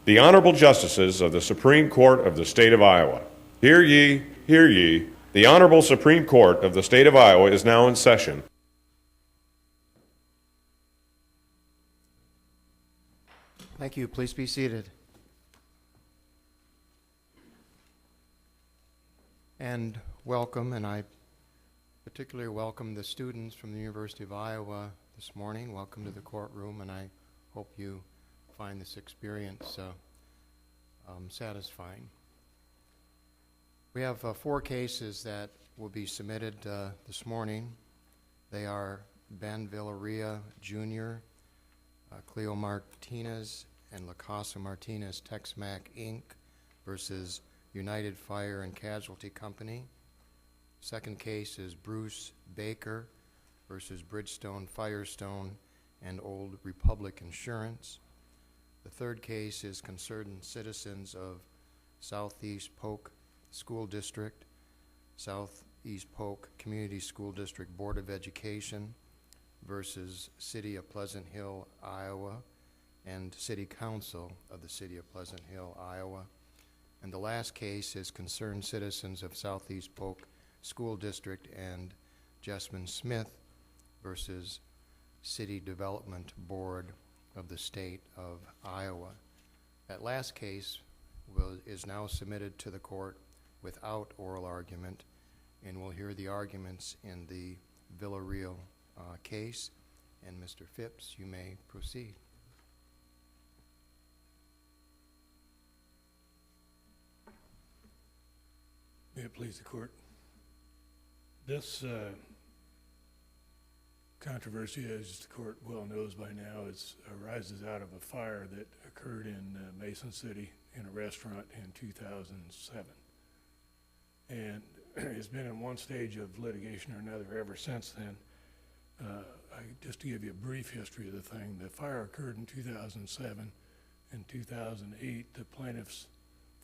The Honorable Justices of the Supreme Court of the State of Iowa. Hear ye, hear ye. The Honorable Supreme Court of the State of Iowa is now in session. Thank you. Please be seated. And welcome, and I particularly welcome the students from the University of Iowa this morning. Welcome to the courtroom, and I hope you find this experience satisfying. We have 4 cases that will be submitted this morning. They are Ben Villarreal Jr., Cleo Martinez, and La Casa Martinez Tex-Mac Inc. versus United Fire and Casualty Company. Second case is Bruce Baker versus Bridgestone Firestone and Old Republic Insurance. The third case is Concerned Citizens of Southeast Polk School District, Southeast Polk Community School District Board of Education versus City of Pleasant Hill, Iowa, and City Council of the City of Pleasant Hill, Iowa. And the last case is Concerned Citizens of Southeast Polk School District and Jessamine Smith versus City Development Board of the State of Iowa. That last case is now submitted to the court without oral argument, and we'll hear the arguments in the Villarreal case. And Mr. Phipps, you may proceed. May it please the court. This controversy, as the court well knows by now, arises out of a fire that occurred in Mason City in a restaurant in 2007. And it's been in one stage of litigation or another ever since then. Just to give you a brief history of the thing, the fire occurred in 2007. In 2008, the plaintiffs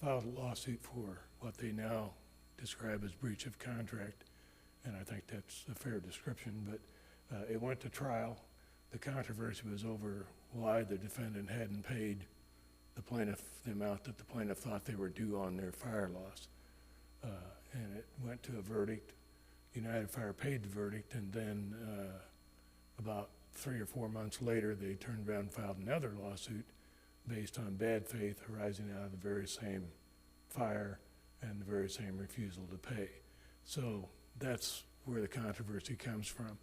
filed a lawsuit for what they now describe as breach of contract, and I think that's a fair description, but it went to trial. The controversy was over why the defendant hadn't paid the plaintiff the amount that the plaintiff thought they were due on their fire loss. And it went to a verdict. United Fire paid the verdict, and then about 3 or 4 months later, they turned around and filed another lawsuit based on bad faith arising out of the very same fire and the very same refusal to pay. So that's where the controversy comes from.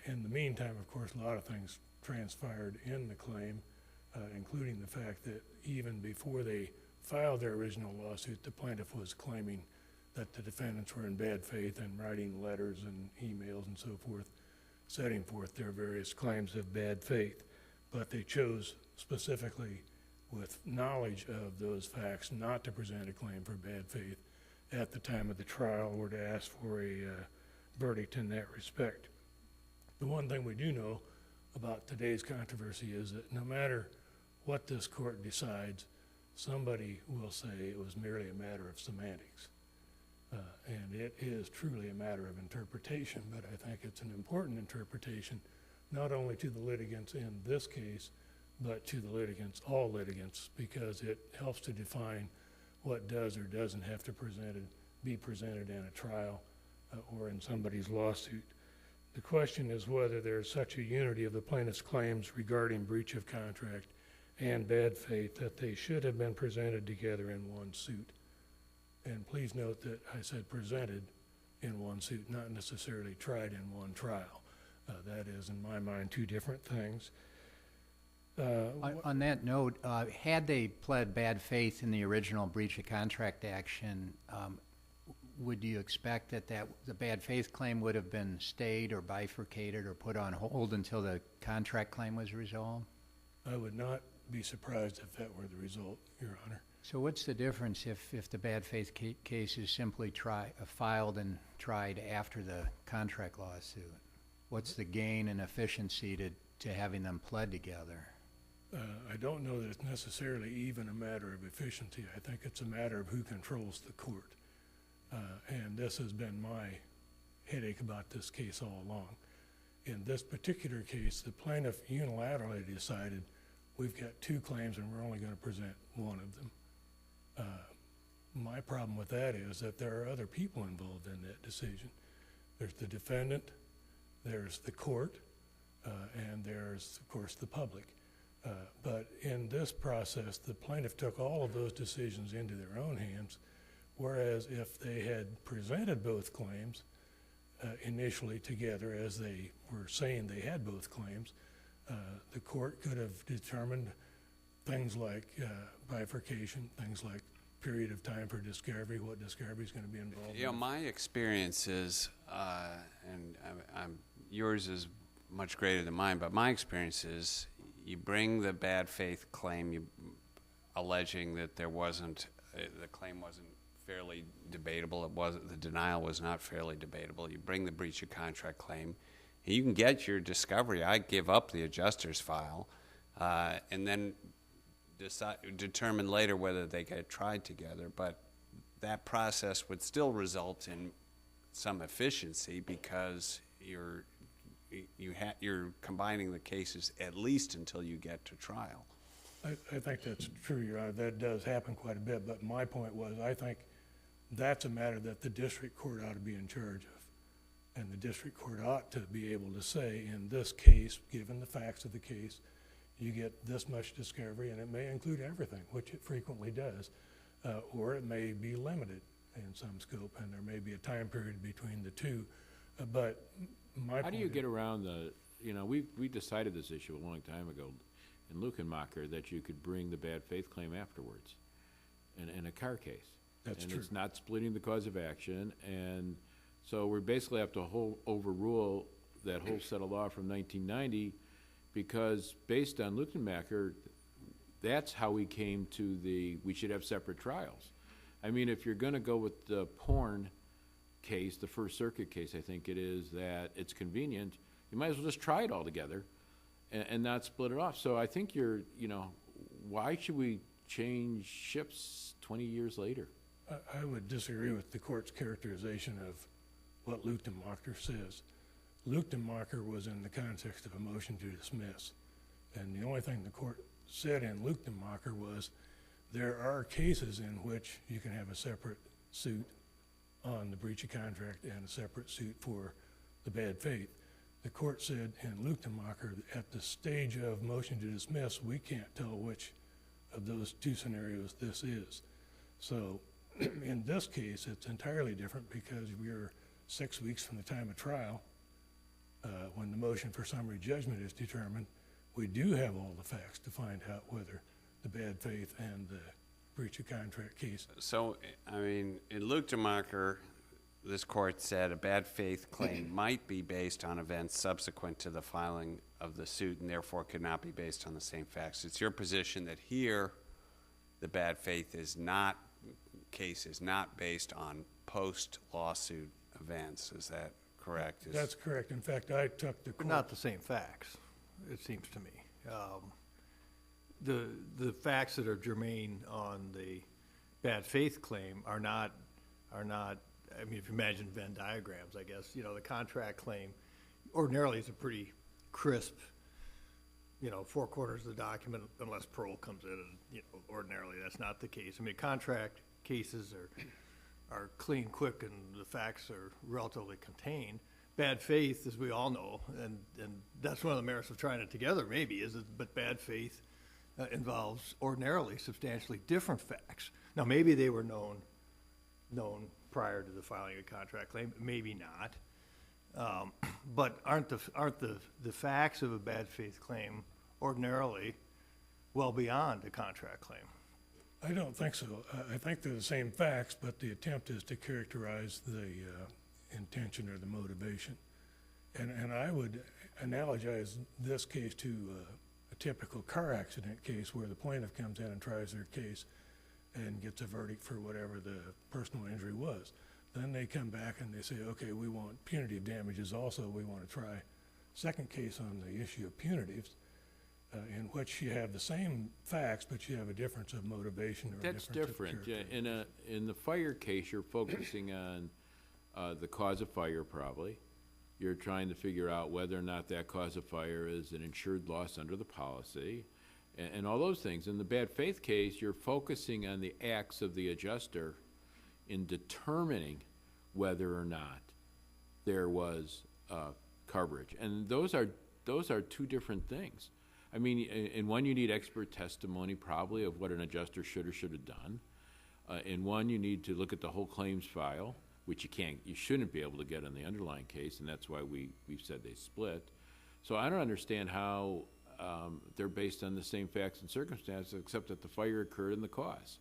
In the meantime, of course, a lot of things transpired in the claim, including the fact that even before they filed their original lawsuit, the plaintiff was claiming that the defendants were in bad faith and writing letters and emails and so forth, setting forth their various claims of bad faith. But they chose specifically, with knowledge of those facts, not to present a claim for bad faith at the time of the trial or to ask for a verdict in that respect. The one thing we do know about today's controversy is that no matter what this court decides, somebody will say it was merely a matter of semantics. And it is truly a matter of interpretation, but I think it's an important interpretation, not only to the litigants in this case, but to the litigants, all litigants, because it helps to define what does or doesn't have to be presented in a trial or in somebody's lawsuit. The question is whether there's such a unity of the plaintiff's claims regarding breach of contract and bad faith that they should have been presented together in one suit. And please note that I said presented in one suit, not necessarily tried in one trial. That is, in my mind, 2 different things. On that note, had they pled bad faith in the original breach of contract action, would you expect that the bad faith claim would have been stayed or bifurcated or put on hold until the contract claim was resolved? I would not be surprised if that were the result, Your Honor. So what's the difference if the bad faith case is simply filed and tried after the contract lawsuit? What's the gain and efficiency to having them pled together? I don't know that it's necessarily even a matter of efficiency. I think it's a matter of who controls the court. And this has been my headache about this case all along. In this particular case, the plaintiff unilaterally decided we've got 2 claims and we're only going to present one of them. My problem with that is that there are other people involved in that decision. There's the defendant, there's the court, and there's, of course, the public. But in this process, the plaintiff took all of those decisions into their own hands, whereas if they had presented both claims initially together, as they were saying they had both claims, the court could have determined things like bifurcation, things like period of time for discovery, what discovery is going to be involved in. My experience is, and yours is much greater than mine, but my experience is you bring the bad faith claim alleging that there wasn't, the claim wasn't fairly debatable, the denial was not fairly debatable. You bring the breach of contract claim, and you can get your discovery. I give up the adjuster's file, and then determine later whether they get tried together, but that process would still result in some efficiency because you're combining the cases at least until you get to trial. I think that's true, Your Honor. That does happen quite a bit, but my point was I think that's a matter that the district court ought to be in charge of. And the district court ought to be able to say, in this case, given the facts of the case, you get this much discovery, and it may include everything, which it frequently does, or it may be limited in some scope, and there may be a time period between the two. But my How do you get around the, we decided this issue a long time ago in Lukenmacher that you could bring the bad faith claim afterwards in a car case. That's true. And it's not splitting the cause of action, and so we basically have to overrule that whole set of law from 1990 because based on Lukenmacher, that's how we came to we should have separate trials. I mean, if you're going to go with the porn case, the First Circuit case, I think it is, that it's convenient, you might as well just try it all together and not split it off. So I think why should we change ships 20 years later? I would disagree with the court's characterization of what Lukenmacher says. Lukenmacher was in the context of a motion to dismiss, and the only thing the court said in Lukenmacher was there are cases in which you can have a separate suit on the breach of contract and a separate suit for the bad faith. The court said in Lukenmacher, at the stage of motion to dismiss, we can't tell which of those two scenarios this is. So in this case, it's entirely different because we're 6 weeks from the time of trial. When the motion for summary judgment is determined, we do have all the facts to find out whether the bad faith and the breach of contract case. So, I mean, in Lukenmacher, this court said a bad faith claim might be based on events subsequent to the filing of the suit and therefore could not be based on the same facts. It's your position that here the bad faith case is not based on post-lawsuit events. Is that correct? That's correct. In fact, I took the But court. not the same facts, it seems to me. The facts that are germane on the bad faith claim are not, I mean, if you imagine Venn diagrams, I guess, the contract claim ordinarily is a pretty crisp, 4 quarters of the document, unless parole comes in, and, ordinarily that's not the case. I mean, contract cases are clean, quick, and the facts are relatively contained. Bad faith, as we all know, and that's one of the merits of trying it together, maybe, but bad faith involves ordinarily substantially different facts. Now, maybe they were known prior to the filing of a contract claim, maybe not. But aren't the facts of a bad faith claim ordinarily well beyond a contract claim? I don't think so. I think they're the same facts, but the attempt is to characterize the intention or the motivation. And I would analogize this case to a typical car accident case where the plaintiff comes in and tries their case and gets a verdict for whatever the personal injury was. Then they come back and they say, okay, we want punitive damages also. We want to try second case on the issue of punitives, in which you have the same facts, but you have a difference of motivation or That's a difference different. of Yeah, character. in the fire case, you're focusing on the cause of fire, probably. You're trying to figure out whether or not that cause of fire is an insured loss under the policy. and all those things. In the bad faith case, you're focusing on the acts of the adjuster in determining whether or not there was coverage. And those are two different things. I mean, in one you need expert testimony probably of what an adjuster should or should have done. In one you need to look at the whole claims file, which you shouldn't be able to get in the underlying case, and that's why we've said they split. So I don't understand how they're based on the same facts and circumstances, except that the fire occurred and the cause.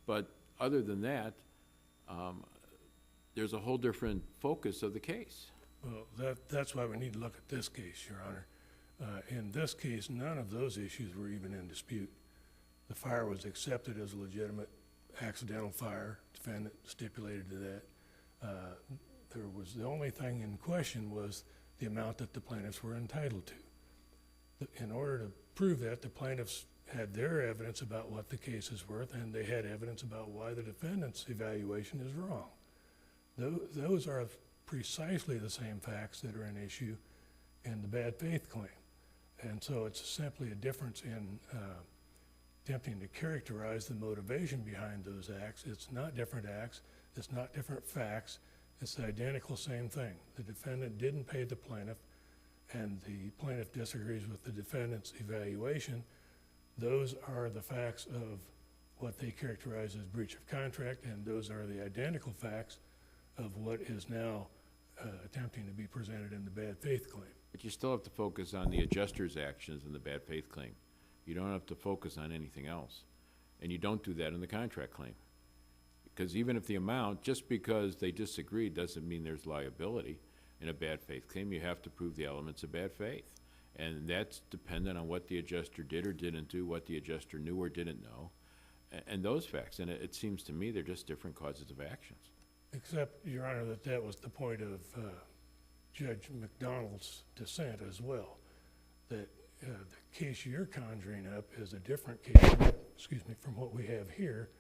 But other than that, there's a whole different focus of the case. Well, that's why we need to look at this case, Your Honor. In this case, none of those issues were even in dispute. The fire was accepted as a legitimate accidental fire. Defendant stipulated to that. The only thing in question was the amount that the plaintiffs were entitled to. In order to prove that, the plaintiffs had their evidence about what the case is worth, and they had evidence about why the defendant's evaluation is wrong. Those are precisely the same facts that are an issue in the bad faith claim. And so it's simply a difference in attempting to characterize the motivation behind those acts. It's not different acts. It's not different facts. It's the identical same thing. The defendant didn't pay the plaintiff, and the plaintiff disagrees with the defendant's evaluation. Those are the facts of what they characterize as breach of contract, and those are the identical facts of what is now attempting to be presented in the bad faith claim. But you still have to focus on the adjuster's actions in the bad faith claim. You don't have to focus on anything else. And you don't do that in the contract claim. Because even if the amount, just because they disagree doesn't mean there's liability. In a bad faith claim, you have to prove the elements of bad faith. And that's dependent on what the adjuster did or didn't do, what the adjuster knew or didn't know, and those facts. And it seems to me they're just different causes of actions. Except, Your Honor, that was the point of Judge McDonald's dissent as well, that the case you're conjuring up is a different case, from what we have here,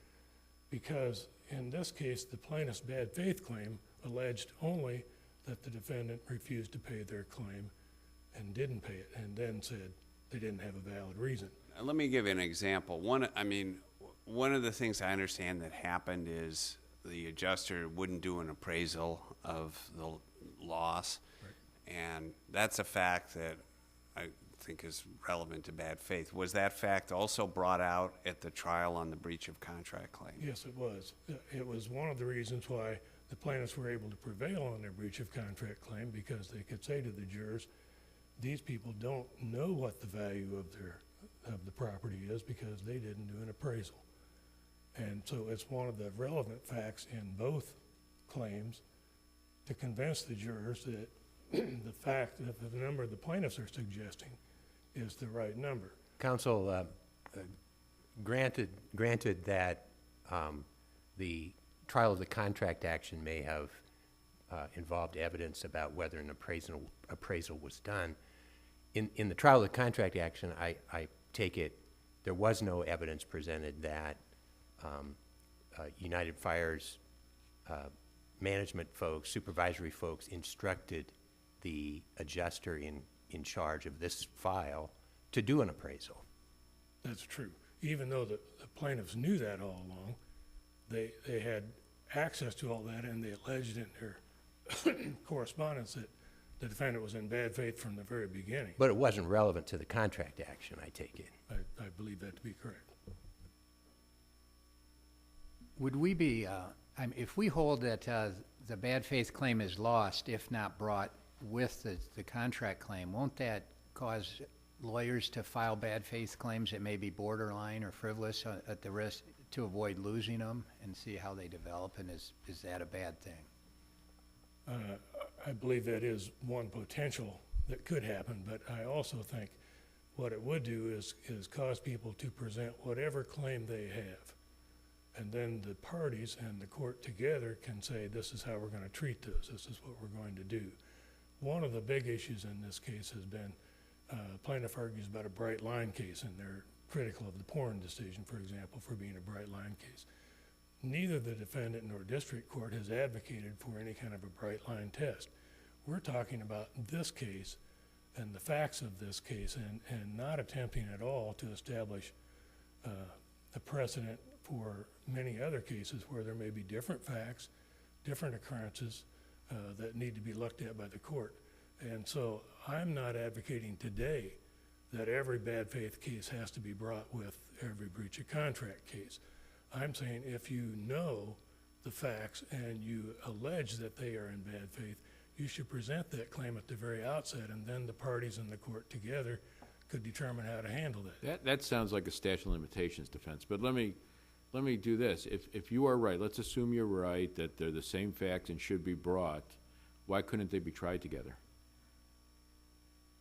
because in this case, the plaintiff's bad faith claim alleged only that the defendant refused to pay their claim and didn't pay it, and then said they didn't have a valid reason. Let me give you an example. One of the things I understand that happened is the adjuster wouldn't do an appraisal of the loss, right. And that's a fact that I think is relevant to bad faith. Was that fact also brought out at the trial on the breach of contract claim? Yes, it was. It was one of the reasons why the plaintiffs were able to prevail on their breach of contract claim, because they could say to the jurors, these people don't know what the value of the property is because they didn't do an appraisal. And so it's one of the relevant facts in both claims to convince the jurors that the fact that the number the plaintiffs are suggesting is the right number. Counsel, granted that the trial of the contract action may have involved evidence about whether an appraisal was done. In the trial of the contract action, I take it there was no evidence presented that United Fire's management folks, supervisory folks, instructed the adjuster in charge of this file to do an appraisal. That's true. Even though the plaintiffs knew that all along, they had access to all that, and they alleged in their correspondence that the defendant was in bad faith from the very beginning. But it wasn't relevant to the contract action, I take it. I believe that to be correct. Would we be, if we hold that the bad faith claim is lost, if not brought with the contract claim, won't that cause lawyers to file bad faith claims that may be borderline or frivolous at the risk to avoid losing them and see how they develop? And is that a bad thing? I believe that is one potential that could happen, but I also think what it would do is cause people to present whatever claim they have. And then the parties and the court together can say, this is how we're going to treat this. This is what we're going to do. One of the big issues in this case has been plaintiff argues about a bright line case, and they're critical of the Porn decision, for example, for being a bright line case. Neither the defendant nor district court has advocated for any kind of a bright line test. We're talking about this case and the facts of this case, and not attempting at all to establish a precedent for many other cases where there may be different facts, different occurrences that need to be looked at by the court. And so I'm not advocating today that every bad faith case has to be brought with every breach of contract case. I'm saying if you know the facts and you allege that they are in bad faith, you should present that claim at the very outset, and then the parties in the court together could determine how to handle that. That sounds like a statute of limitations defense, but let me do this. If you are right, let's assume you're right, that they're the same facts and should be brought, why couldn't they be tried together?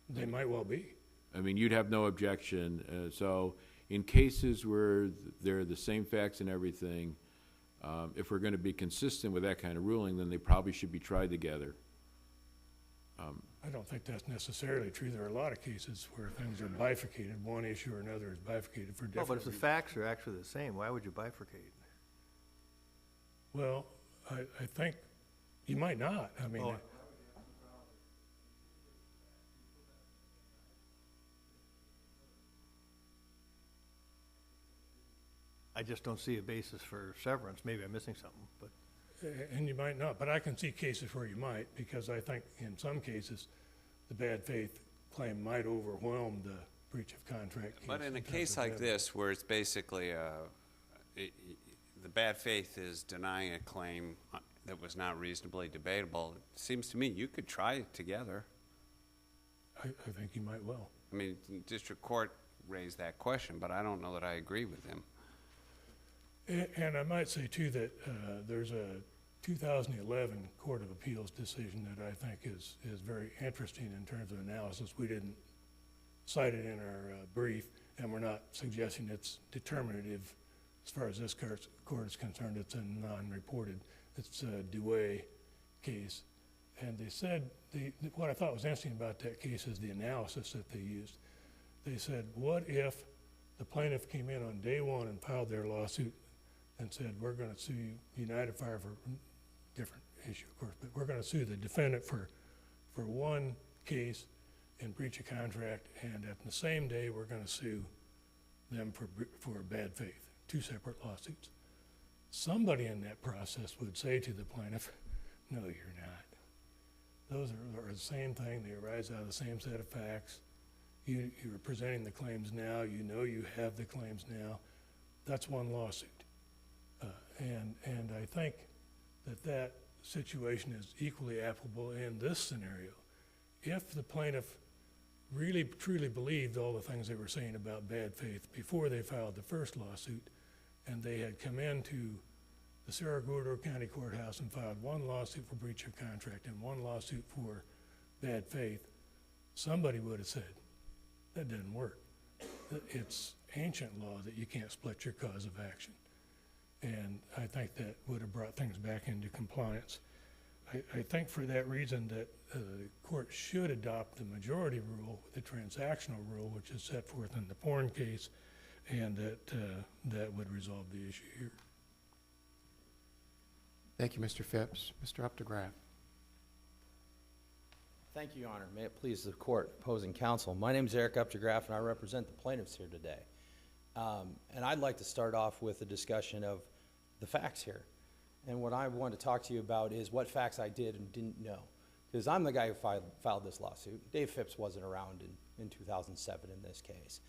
They might well be. I mean, you'd have no objection. So in cases where they're the same facts and everything, if we're going to be consistent with that kind of ruling, then they probably should be tried together. I don't think that's necessarily true. There are a lot of cases where things are bifurcated. One issue or another is bifurcated for No, different but if the reasons. facts are actually the same, why would you bifurcate? Well, I think you might not. I mean, Oh. I just don't see a basis for severance. Maybe I'm missing something, but. and you might not, but I can see cases where you might, because I think in some cases, the bad faith claim might overwhelm the breach of contract case. But in a terms case of like evidence. this, where it's basically the bad faith is denying a claim that was not reasonably debatable, it seems to me you could try it together. I think you might well. I mean, the district court raised that question, but I don't know that I agree with him. And I might say too that there's a 2011 Court of Appeals decision that I think is very interesting in terms of analysis. We didn't cite it in our brief, and we're not suggesting it's determinative as far as this court is concerned. It's a non-reported. It's a Dewey case. And they said, what I thought was interesting about that case is the analysis that they used. They said, what if the plaintiff came in on day one and filed their lawsuit and said, we're going to sue United Fire for a different issue, of course, but we're going to sue the defendant for one case in breach of contract, and at the same day, we're going to sue them for bad faith, two separate lawsuits. Somebody in that process would say to the plaintiff, no, you're not. Those are the same thing. They arise out of the same set of facts. You're presenting the claims now. You know you have the claims now. That's one lawsuit. And I think that situation is equally applicable in this scenario. If the plaintiff really truly believed all the things they were saying about bad faith before they filed the first lawsuit, and they had come into the Saragordo County Courthouse and filed one lawsuit for breach of contract and one lawsuit for bad faith, somebody would have said, that doesn't work. It's ancient law that you can't split your cause of action. And I think that would have brought things back into compliance. I think for that reason that the court should adopt the majority rule, the transactional rule, which is set forth in the Porn case, and that would resolve the issue here. Thank you, Mr. Phipps. Mr. Updegraff. Thank you, Your Honor. May it please the court, opposing counsel. My name is Eric Updegraff, and I represent the plaintiffs here today. And I'd like to start off with a discussion of the facts here. And what I want to talk to you about is what facts I did and didn't know. Because I'm the guy who filed this lawsuit. Dave Phipps wasn't around in 2007 in this case.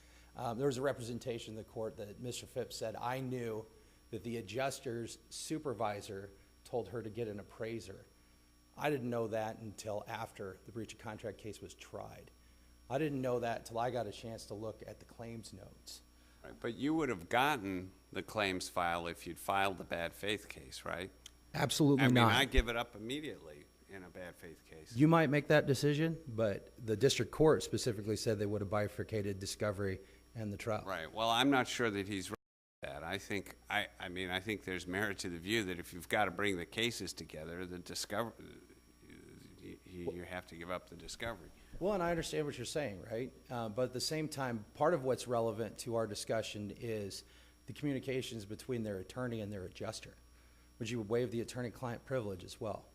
There was a representation in the court that Mr. Phipps said, I knew that the adjuster's supervisor told her to get an appraiser. I didn't know that until after the breach of contract case was tried. I didn't know that until I got a chance to look at the claims notes. Right, but you would have gotten the claims file if you'd filed the bad faith case, right? Absolutely I mean, not. I give it up immediately in a bad faith case. You might make that decision, but the district court specifically said they would have bifurcated discovery and the trial. Right. Well, I'm not sure that he's right about that. I mean, I think there's merit to the view that if you've got to bring the cases together, you have to give up the discovery. Well, and I understand what you're saying, right? But at the same time, part of what's relevant to our discussion is the communications between their attorney and their adjuster. Would you waive the attorney-client privilege as well?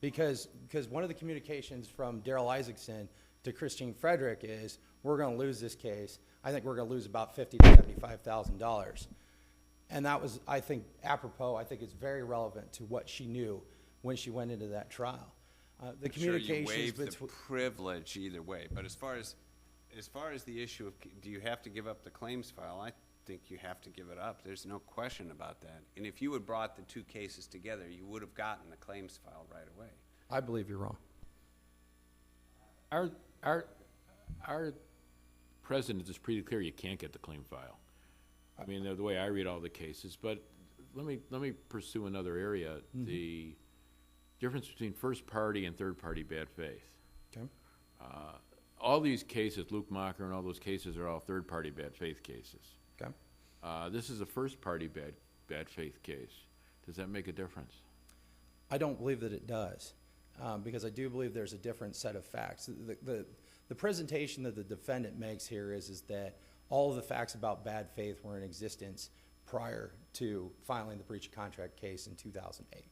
Because one of the communications from Daryl Isaacson to Christine Frederick is, we're going to lose this case. I think we're going to lose about $50,000 to $75,000. And that was, I think, apropos. I think it's very relevant to what she knew when she went into that trial. The communications Sure, you waive the between. privilege either way, but as far as the issue of, do you have to give up the claims file? I think you have to give it up. There's no question about that. And if you had brought the two cases together, you would have gotten the claims file right away. I believe you're wrong. Our precedent is pretty clear, you can't get the claim file. I mean, the way I read all the cases, but let me pursue another area, the difference between first party and third party bad faith. Okay. All these cases, Luke Mocker and all those cases are all third party bad faith cases. Okay. This is a first party bad faith case. Does that make a difference? I don't believe that it does, because I do believe there's a different set of facts. The presentation that the defendant makes here is that all of the facts about bad faith were in existence prior to filing the breach of contract case in 2008.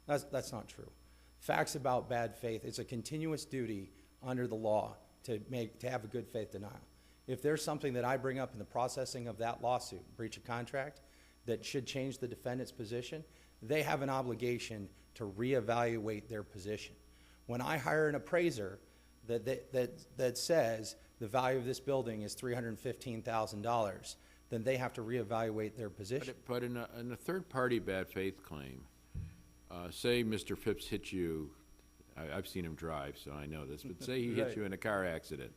That's not true. Facts about bad faith, it's a continuous duty under the law to have a good faith denial. If there's something that I bring up in the processing of that lawsuit, breach of contract, that should change the defendant's position, they have an obligation to reevaluate their position. When I hire an appraiser that says the value of this building is $315,000, then they have to reevaluate their position. But in a third party bad faith claim, say Mr. Phipps hits you, I've seen him drive, so I know this, but say he hits you in a car accident,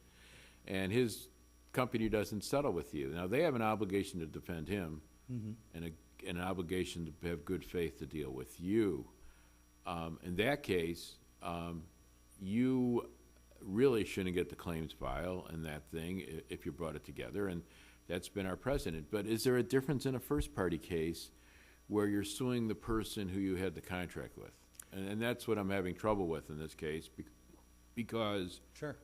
and his company doesn't settle with you. Now, they have an obligation to defend him, and an obligation to have good faith to deal with you. In that case, you really shouldn't get the claims file and that thing if you brought it together, and that's been our precedent. But is there a difference in a first party case where you're suing the person who you had the contract with? And that's what I'm having trouble with in this case, because Sure.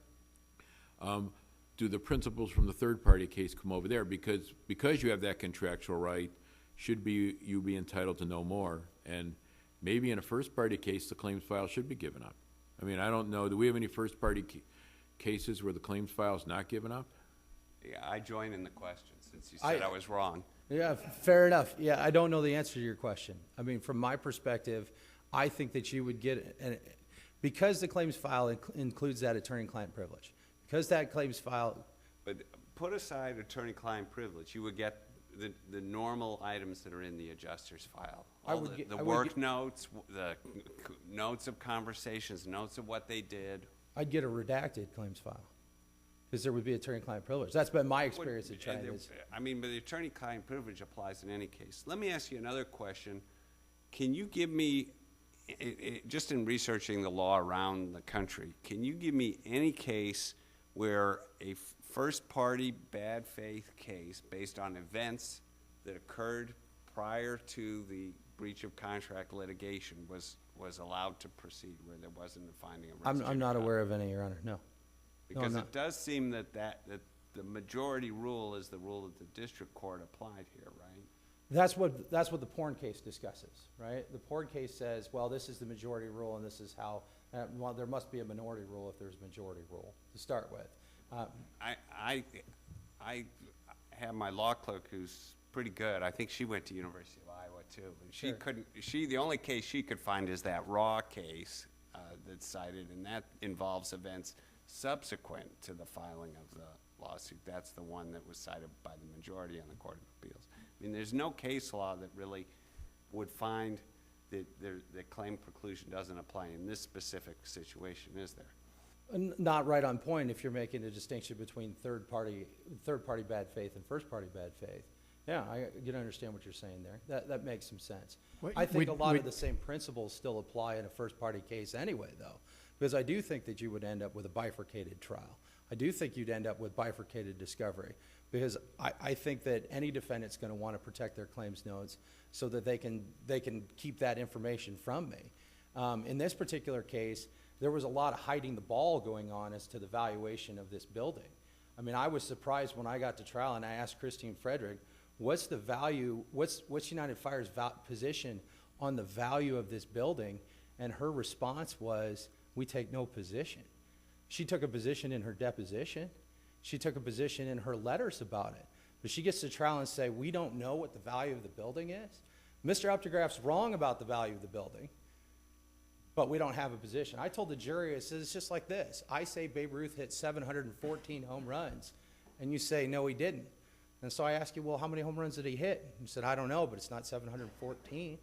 Do the principles from the third party case come over there? Because you have that contractual right, should you be entitled to know more? And maybe in a first party case, the claims file should be given up. I mean, I don't know. Do we have any first party cases where the claims file is not given up? Yeah, I join in the question since you said I was wrong. Yeah, fair enough. Yeah, I don't know the answer to your question. I mean, from my perspective, I think that you would get, because the claims file includes that attorney-client privilege, because that claims file. But put aside attorney-client privilege, you would get the normal items that are in the adjuster's file. The work notes, the notes of conversations, notes of what they did. I'd get a redacted claims file, because there would be attorney-client privilege. That's been my experience at China. I mean, but the attorney-client privilege applies in any case. Let me ask you another question. Can you give me, just in researching the law around the country, can you give me any case where a first-party bad faith case based on events that occurred prior to the breach of contract litigation was allowed to proceed, where there wasn't a finding of risk? I'm not aware of any, Your Honor, no. Because it does seem that the majority rule is the rule that the district court applied here, right? That's what the porn case discusses, right? The porn case says, well, this is the majority rule, and this is how, well, there must be a minority rule if there's a majority rule to start with. I have my law clerk who's pretty good. I think she went to University of Iowa too. And she couldn't. The only case she could find is that Raw case that's cited, and that involves events subsequent to the filing of the lawsuit. That's the one that was cited by the majority on the Court of Appeals. I mean, there's no case law that really would find that claim preclusion doesn't apply in this specific situation, is there? Not right on point if you're making a distinction between third party bad faith and first party bad faith. Yeah, I can understand what you're saying there. That makes some sense. I think a lot of the same principles still apply in a first party case anyway, though, because I do think that you would end up with a bifurcated trial. I do think you'd end up with bifurcated discovery, because I think that any defendant's going to want to protect their claims notes so that they can keep that information from me. In this particular case, there was a lot of hiding the ball going on as to the valuation of this building. I mean, I was surprised when I got to trial and I asked Christine Frederick, what's the value, what's United Fire's position on the value of this building? And her response was, we take no position. She took a position in her deposition. She took a position in her letters about it. But she gets to trial and say, we don't know what the value of the building is. Mr. Updegraff's wrong about the value of the building, but we don't have a position. I told the jury, I said, it's just like this. I say Babe Ruth hit 714 home runs, and you say, no, he didn't. And so I ask you, well, how many home runs did he hit? You said, I don't know, but it's not 714.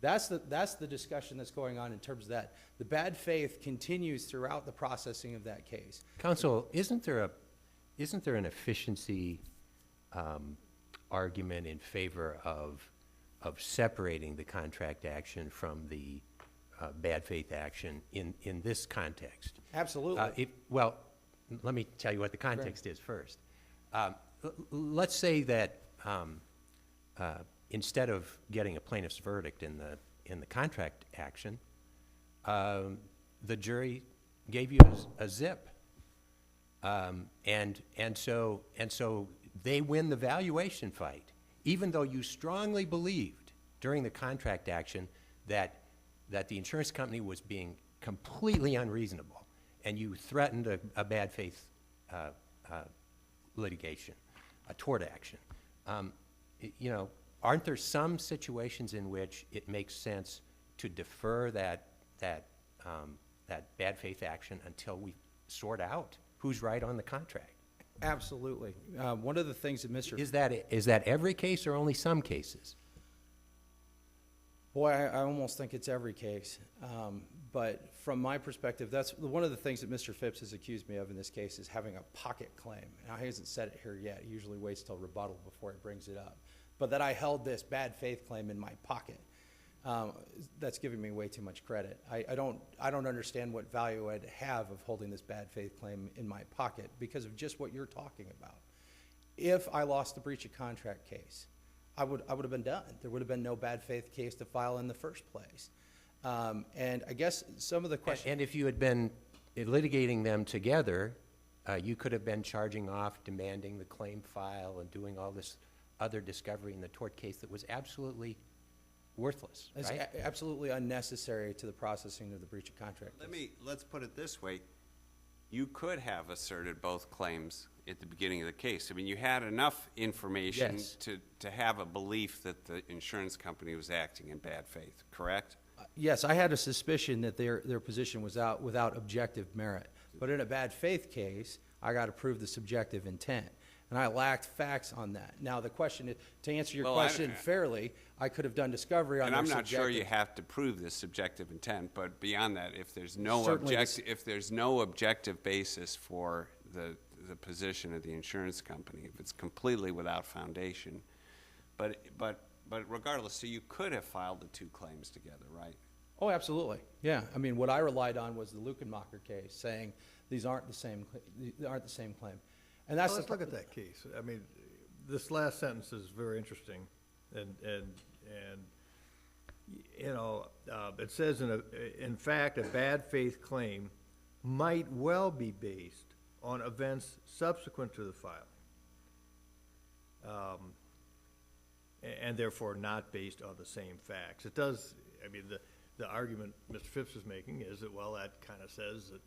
That's the discussion that's going on in terms of that. The bad faith continues throughout the processing of that case. Counsel, isn't there an efficiency argument in favor of separating the contract action from the bad faith action in this context? Absolutely. Well, let me tell you what the context is first. Let's say that instead of getting a plaintiff's verdict in the contract action, the jury gave you a zip, and so they win the valuation fight, even though you strongly believed during the contract action that the insurance company was being completely unreasonable, and you threatened a bad faith litigation, a tort action. Aren't there some situations in which it makes sense to defer that bad faith action until we sort out who's right on the contract? Absolutely. One of the things that Mr. Is that every case or only some cases? Boy, I almost think it's every case. But from my perspective, that's one of the things that Mr. Phipps has accused me of in this case is having a pocket claim. Now, he hasn't said it here yet. He usually waits till rebuttal before he brings it up. But that I held this bad faith claim in my pocket. That's giving me way too much credit. I don't understand what value I'd have of holding this bad faith claim in my pocket because of just what you're talking about. If I lost the breach of contract case, I would have been done. There would have been no bad faith case to file in the first place. And I guess some of the questions... And if you had been litigating them together, you could have been charging off, demanding the claim file, and doing all this other discovery in the tort case that was absolutely worthless, It's right? absolutely unnecessary to the processing of the breach of contract case. Let's put it this way. You could have asserted both claims at the beginning of the case. I mean, you had enough information Yes. to have a belief that the insurance company was acting in bad faith, correct? Yes, I had a suspicion that their position was out without objective merit. But in a bad faith case, I got to prove the subjective intent. And I lacked facts on that. Now, the question is, to answer your question fairly, I could have done discovery on And their I'm not sure subjective- you have to prove this subjective intent, but beyond that, if there's no Certainly if there's no objective basis for the position of the insurance company, if it's completely without foundation, but regardless, so you could have filed the two claims together, right? Oh, absolutely. Yeah. I mean, what I relied on was the Lukenmacher case, saying these aren't the same claim. And that's Well, let's look at that case. I mean, this last sentence is very interesting, and it says in fact, a bad faith claim might well be based on events subsequent to the filing, and therefore not based on the same facts. It does. I mean, the argument Mr. Phipps is making is that, well, that kind of says that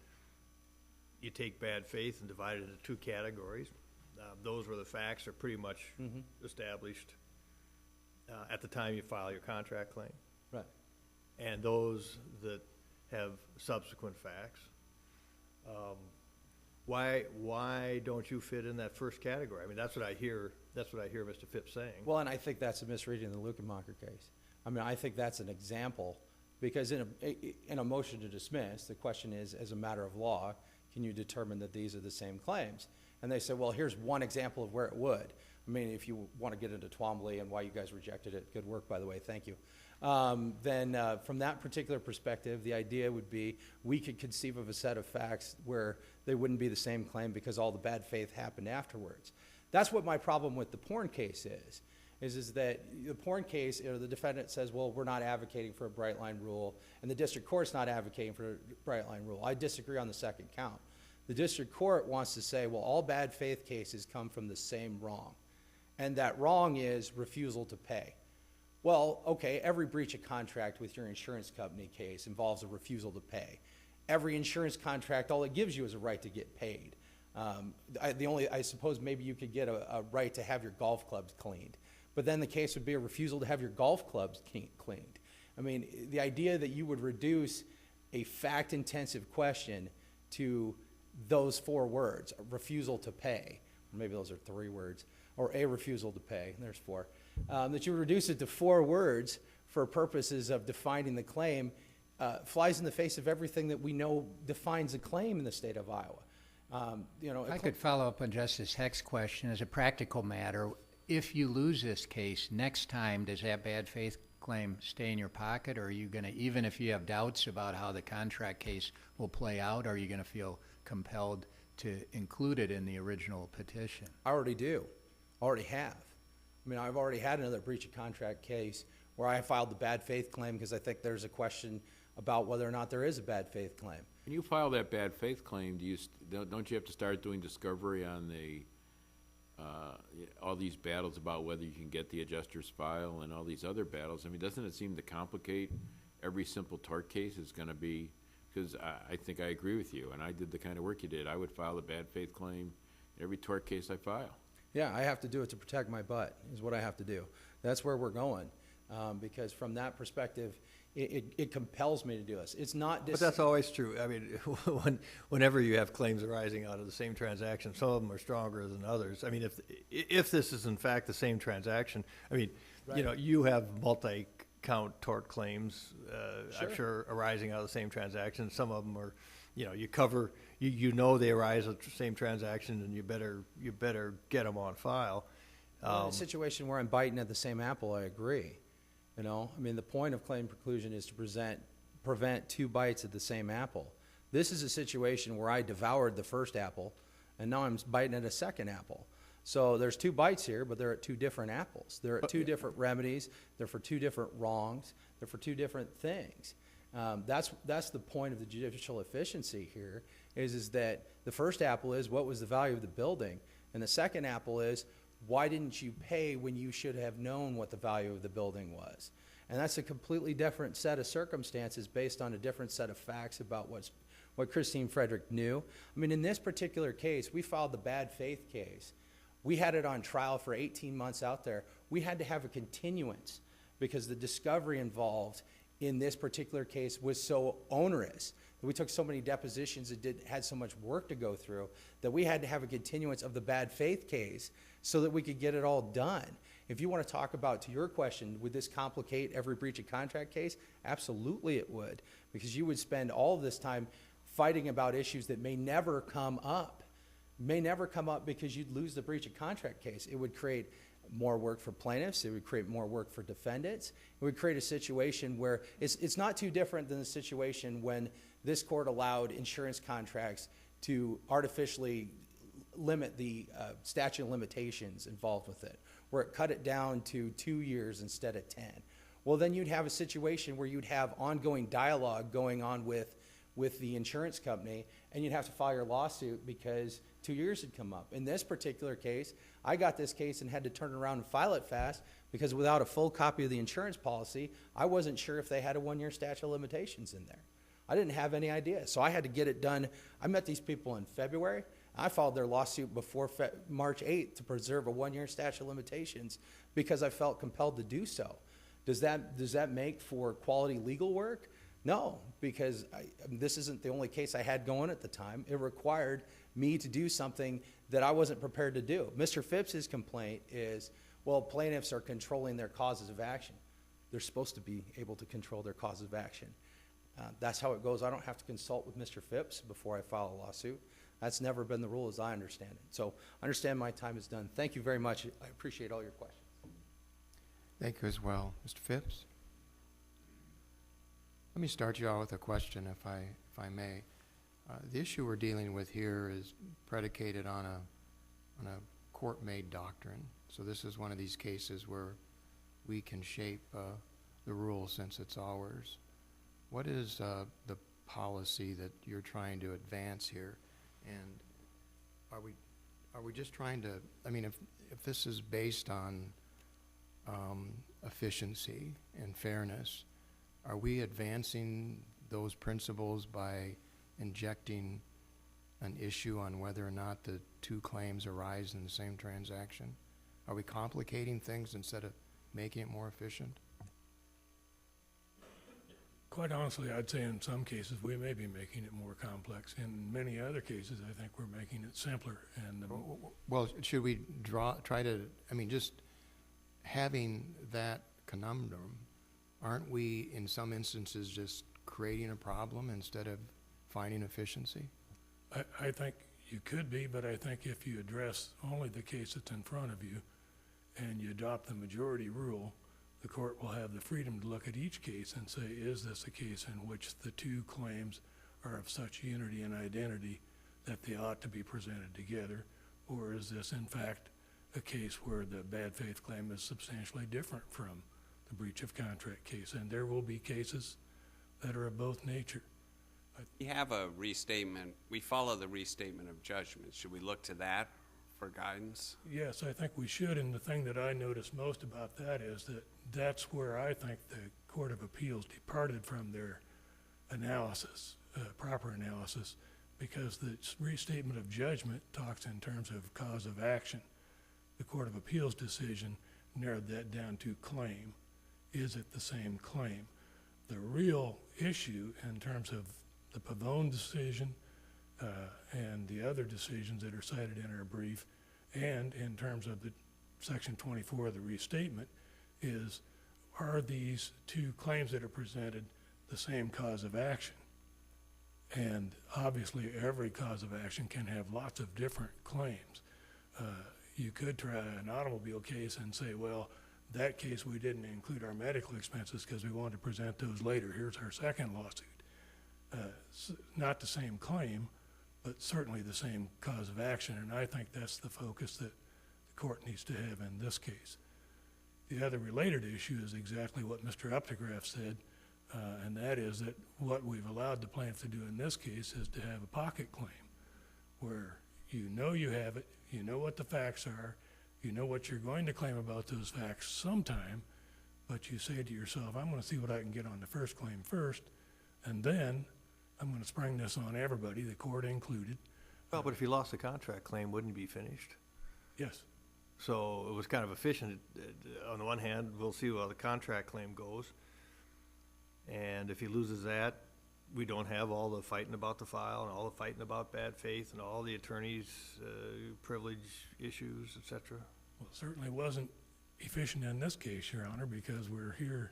you take bad faith and divide it into two categories. Those where the facts are pretty much established at the time you file your contract claim. Right. And those that have subsequent facts. Why don't you fit in that first category? I mean, that's what I hear Mr. Phipps saying. Well, and I think that's a misreading of the Lukenmacher case. I mean, I think that's an example, because in a motion to dismiss, the question is, as a matter of law, can you determine that these are the same claims? And they say, well, here's one example of where it would. I mean, if you want to get into Twombly and why you guys rejected it, good work, by the way, thank you. Then from that particular perspective, the idea would be we could conceive of a set of facts where they wouldn't be the same claim because all the bad faith happened afterwards. That's what my problem with the porn case is that the porn case, the defendant says, well, we're not advocating for a bright line rule, and the district court's not advocating for a bright line rule. I disagree on the second count. The district court wants to say, well, all bad faith cases come from the same wrong, and that wrong is refusal to pay. Well, okay, every breach of contract with your insurance company case involves a refusal to pay. Every insurance contract, all it gives you is a right to get paid. I suppose maybe you could get a right to have your golf clubs cleaned, but then the case would be a refusal to have your golf clubs cleaned. I mean, the idea that you would reduce a fact-intensive question to those 4 words, a refusal to pay, or maybe those are 3 words, or a refusal to pay, there's 4, that you would reduce it to 4 words for purposes of defining the claim, flies in the face of everything that we know defines a claim in the state of Iowa. If I could follow up on Justice Heck's question, as a practical matter, if you lose this case, next time, does that bad faith claim stay in your pocket, or are you gonna, even if you have doubts about how the contract case will play out, are you gonna feel compelled to include it in the original petition? I already do, already have. I mean, I've already had another breach of contract case where I filed the bad faith claim because I think there's a question about whether or not there is a bad faith claim. When you file that bad faith claim, don't you have to start doing discovery on all these battles about whether you can get the adjuster's file and all these other battles? I mean, doesn't it seem to complicate every simple tort case is going to be, because I think I agree with you, and I did the kind of work you did. I would file a bad faith claim every tort case I file. Yeah, I have to do it to protect my butt, is what I have to do. That's where we're going, because from that perspective, it compels me to do this. It's not But that's always true. I mean, whenever you have claims arising out of the same transaction, some of them are stronger than others. I mean, if this is in fact the same transaction, I mean, Right. you have multi-count tort claims, Sure. I'm sure, arising out of the same transaction. Some of them are, you know they arise out of the same transaction, and you better get them on file. In a situation where I'm biting at the same apple, I agree. I mean, the point of claim preclusion is to prevent 2 bites at the same apple. This is a situation where I devoured the first apple, and now I'm biting at a second apple. So there's 2 bites here, but they're at 2 different apples. They're at 2 different remedies. They're for 2 different wrongs. They're for 2 different things. That's the point of the judicial efficiency here, is that the first apple is what was the value of the building, and the second apple is why didn't you pay when you should have known what the value of the building was? And that's a completely different set of circumstances based on a different set of facts about what Christine Frederick knew. I mean, in this particular case, we filed the bad faith case. We had it on trial for 18 months out there. We had to have a continuance because the discovery involved in this particular case was so onerous. We took so many depositions and had so much work to go through that we had to have a continuance of the bad faith case so that we could get it all done. If you want to talk about, to your question, would this complicate every breach of contract case? Absolutely it would, because you would spend all of this time fighting about issues that may never come up. May never come up because you'd lose the breach of contract case. It would create more work for plaintiffs. It would create more work for defendants. It would create a situation where it's not too different than the situation when this court allowed insurance contracts to artificially limit the statute of limitations involved with it, where it cut it down to 2 years instead of 10. Well, then you'd have a situation where you'd have ongoing dialogue going on with the insurance company, and you'd have to file your lawsuit because 2 years had come up. In this particular case, I got this case and had to turn around and file it fast because without a full copy of the insurance policy, I wasn't sure if they had a 1-year statute of limitations in there. I didn't have any idea, so I had to get it done. I met these people in February. I filed their lawsuit before March 8th to preserve a 1-year statute of limitations because I felt compelled to do so. Does that make for quality legal work? No, because this isn't the only case I had going at the time. It required me to do something that I wasn't prepared to do. Mr. Phipps's complaint is, well, plaintiffs are controlling their causes of action. They're supposed to be able to control their causes of action. That's how it goes. I don't have to consult with Mr. Phipps before I file a lawsuit. That's never been the rule as I understand it. So I understand my time is done. Thank you very much. I appreciate all your questions. Thank you as well. Mr. Phipps? Let me start you out with a question, if I may. The issue we're dealing with here is predicated on a court-made doctrine. So this is one of these cases where we can shape the rules since it's ours. What is the policy that you're trying to advance here? And are we just trying to, I mean, if this is based on efficiency and fairness, are we advancing those principles by injecting an issue on whether or not the two claims arise in the same transaction? Are we complicating things instead of making it more efficient? Quite honestly, I'd say in some cases, we may be making it more complex. In many other cases, I think we're making it simpler. And Well, should we try to, I mean, just having that conundrum, aren't we in some instances just creating a problem instead of finding efficiency? I think you could be, but I think if you address only the case that's in front of you and you adopt the majority rule, the court will have the freedom to look at each case and say, is this a case in which the two claims are of such unity and identity that they ought to be presented together? Or is this, in fact, a case where the bad faith claim is substantially different from the breach of contract case? And there will be cases that are of both nature. We have a restatement. We follow the restatement of judgment. Should we look to that for guidance? Yes, I think we should, and the thing that I notice most about that is that that's where I think the Court of Appeals departed from their analysis, proper analysis, because the restatement of judgment talks in terms of cause of action. The Court of Appeals decision narrowed that down to claim. Is it the same claim? The real issue in terms of the Pavone decision and the other decisions that are cited in our brief, and in terms of the Section 24 of the restatement, is, are these two claims that are presented the same cause of action? And obviously every cause of action can have lots of different claims. You could try an automobile case and say, well, that case we didn't include our medical expenses because we wanted to present those later. Here's our second lawsuit. Not the same claim, but certainly the same cause of action, and I think that's the focus that the court needs to have in this case. The other related issue is exactly what Mr. Updegraff said, and that is that what we've allowed the plaintiff to do in this case is to have a pocket claim, where you know you have it, you know what the facts are, you know what you're going to claim about those facts sometime, but you say to yourself, I'm going to see what I can get on the first claim first, and then I'm going to spring this on everybody, the court included. Well, but if you lost the contract claim, wouldn't you be finished? Yes. So it was kind of efficient. On the one hand, we'll see how the contract claim goes. And if he loses that, we don't have all the fighting about the file and all the fighting about bad faith and all the attorney's privilege issues, et cetera. Well, it certainly wasn't efficient in this case, Your Honor, because we're here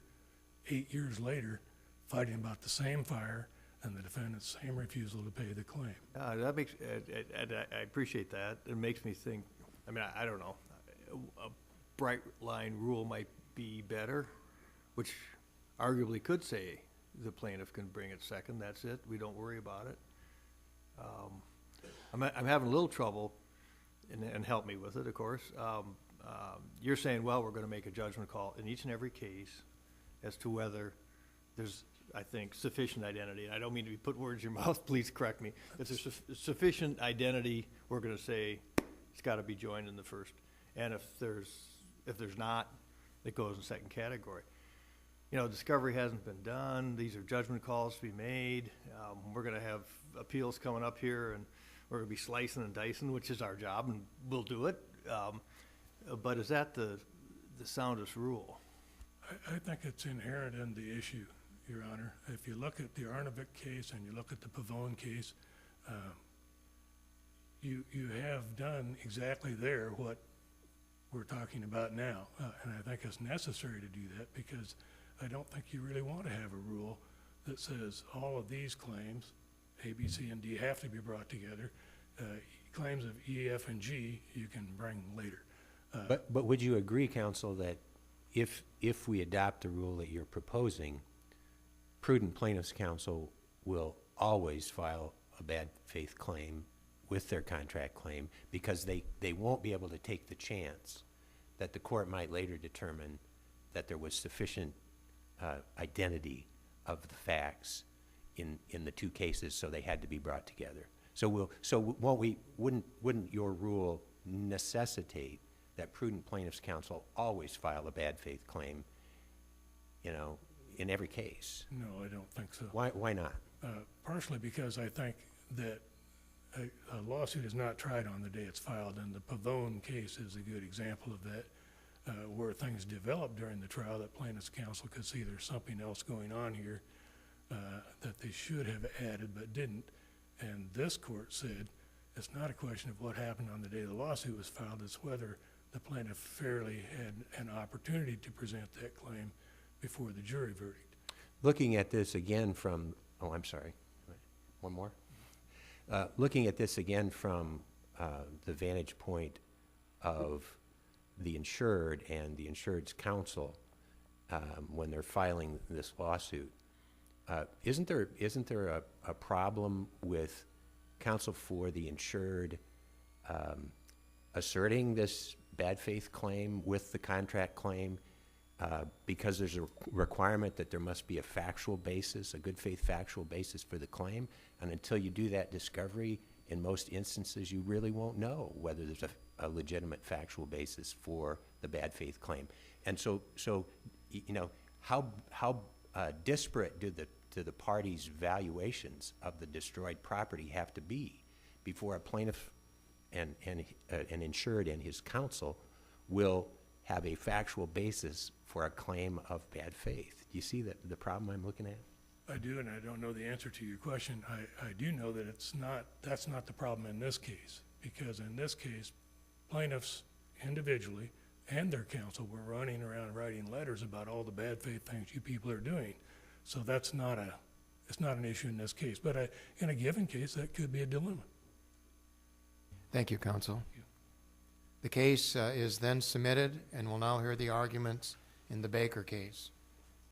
8 years later fighting about the same fire and the defendant's same refusal to pay the claim. That makes, I appreciate that. It makes me think, I mean, I don't know. A bright line rule might be better, which arguably could say the plaintiff can bring it second, that's it, we don't worry about it. I'm having a little trouble, and help me with it, of course. You're saying, well, we're gonna make a judgment call in each and every case as to whether there's, I think, sufficient identity. And I don't mean to be putting words in your mouth, please correct me. If there's sufficient identity, we're gonna say it's gotta be joined in the first. And if there's not, it goes in the second category. You know, discovery hasn't been done. These are judgment calls to be made. We're going to have appeals coming up here, and we're going to be slicing and dicing, which is our job, and we'll do it. But is that the soundest rule? I think it's inherent in the issue, Your Honor. If you look at the Arnovic case and you look at the Pavone case, you have done exactly there what we're talking about now. And I think it's necessary to do that because I don't think you really want to have a rule that says all of these claims, A, B, C, and D, have to be brought together. Claims of E, F, and G you can bring later. But would you agree, counsel, that if we adopt the rule that you're proposing, prudent plaintiffs' counsel will always file a bad faith claim with their contract claim because they won't be able to take the chance that the court might later determine that there was sufficient identity of the facts in the two cases, so they had to be brought together. So wouldn't your rule necessitate that prudent plaintiffs' counsel always file a bad faith claim, in every case. No, I don't think so. Why not? Partially because I think that a lawsuit is not tried on the day it's filed, and the Pavone case is a good example of that, where things developed during the trial that plaintiff's counsel could see there's something else going on here that they should have added but didn't. And this court said it's not a question of what happened on the day the lawsuit was filed, it's whether the plaintiff fairly had an opportunity to present that claim before the jury verdict. Looking at this again from, I'm sorry, one more? Looking at this again from the vantage point of the insured and the insured's counsel when they're filing this lawsuit, isn't there a problem with counsel for the insured asserting this bad faith claim with the contract claim because there's a requirement that there must be a factual basis, a good faith factual basis for the claim, and until you do that discovery, in most instances, you really won't know whether there's a legitimate factual basis for the bad faith claim. And so how disparate do the parties' valuations of the destroyed property have to be before a plaintiff and an insured and his counsel will have a factual basis for a claim of bad faith? Do you see the problem I'm looking at? I do, and I don't know the answer to your question. I do know that that's not the problem in this case, because in this case, plaintiffs individually and their counsel were running around writing letters about all the bad faith things you people are doing. So it's not an issue in this case. But in a given case, that could be a dilemma. Thank you, counsel. The case is then submitted, and we'll now hear the arguments in the Baker case.